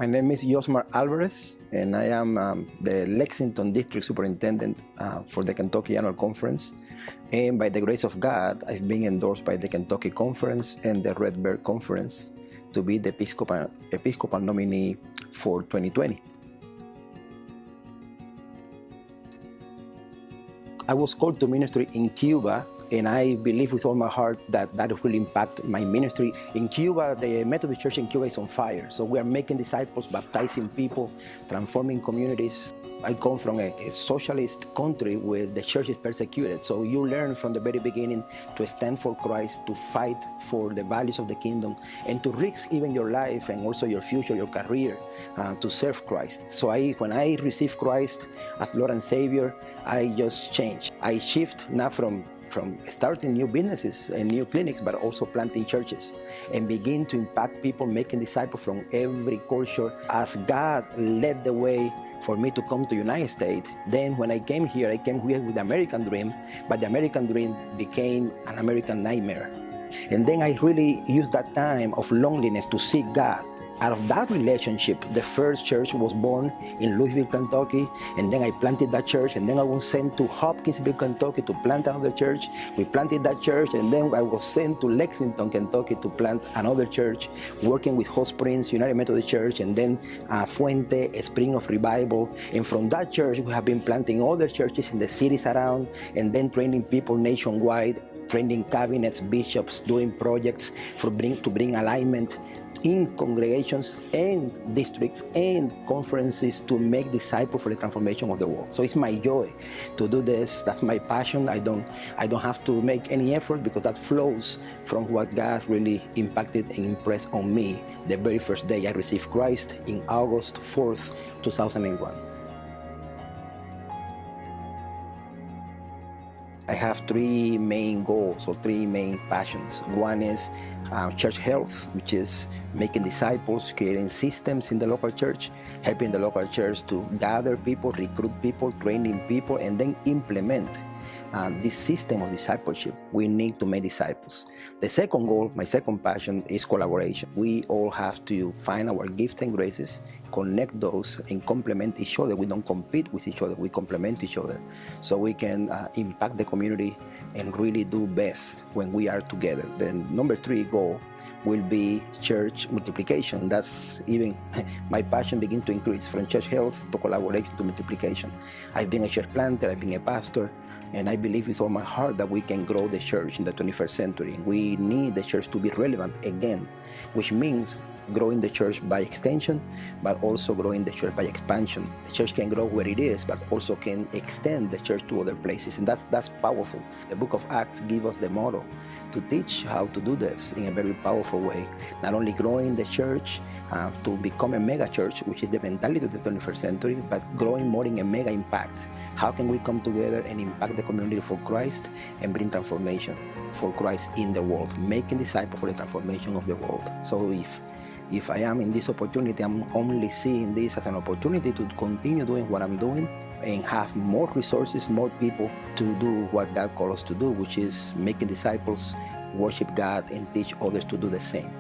My name is Iosmar Alvarez, and I am the Lexington District Superintendent for the Kentucky Annual Conference. And by the grace of God, I've been endorsed by the Kentucky Conference and the Red Bear Conference to be the Episcopal nominee for 2020. I was called to ministry in Cuba, and I believe with all my heart that will impact my ministry. In Cuba, the Methodist Church in Cuba is on fire. So we are making disciples, baptizing people, transforming communities. I come from a socialist country where the church is persecuted. So you learn from the very beginning to stand for Christ, to fight for the values of the kingdom, and to risk even your life and also your future, your career, to serve Christ. So when I received Christ as Lord and Savior, I just changed. I shift not from starting new businesses and new clinics, but also planting churches and begin to impact people, making disciples from every culture as God led the way for me to come to the United States. Then when I came here with the American dream, but the American dream became an American nightmare. And then I really used that time of loneliness to seek God. Out of that relationship, the first church was born in Louisville, Kentucky, and then I planted that church, and then I was sent to Hopkinsville, Kentucky to plant another church. We planted that church, and then I was sent to Lexington, Kentucky to plant another church, working with Hot Springs United Methodist Church, and then Fuente, a Spring of Revival. And from that church, we have been planting other churches in the cities around, and then training people nationwide, training cabinets, bishops, doing projects to bring alignment in congregations and districts and conferences to make disciples for the transformation of the world. So it's my joy to do this. That's my passion. I don't have to make any effort because that flows from what God really impacted and impressed on me the very first day I received Christ in August 4th, 2001. I have three main goals or three main passions. One is church health, which is making disciples, creating systems in the local church, helping the local church to gather people, recruit people, training people, and then implement this system of discipleship. We need to make disciples. The second goal, my second passion, is collaboration. We all have to find our gifts and graces, connect those, and complement each other. We don't compete with each other, we complement each other. So we can impact the community and really do best when we are together. The number three goal will be church multiplication. That's even my passion begins to increase from church health to collaboration to multiplication. I've been a church planter, I've been a pastor, and I believe with all my heart that we can grow the church in the 21st century. We need the church to be relevant again, which means growing the church by extension, but also growing the church by expansion. The church can grow where it is, but also can extend the church to other places, and that's powerful. The book of Acts gives us the model to teach how to do this in a very powerful way. Not only growing the church to become a mega church, which is the mentality of the 21st century, but growing more in a mega impact. How can we come together and impact the community for Christ and bring transformation for Christ in the world, making disciples for the transformation of the world? So if I am in this opportunity, I'm only seeing this as an opportunity to continue doing what I'm doing and have more resources, more people to do what God calls us to do, which is making disciples, worship God, and teach others to do the same.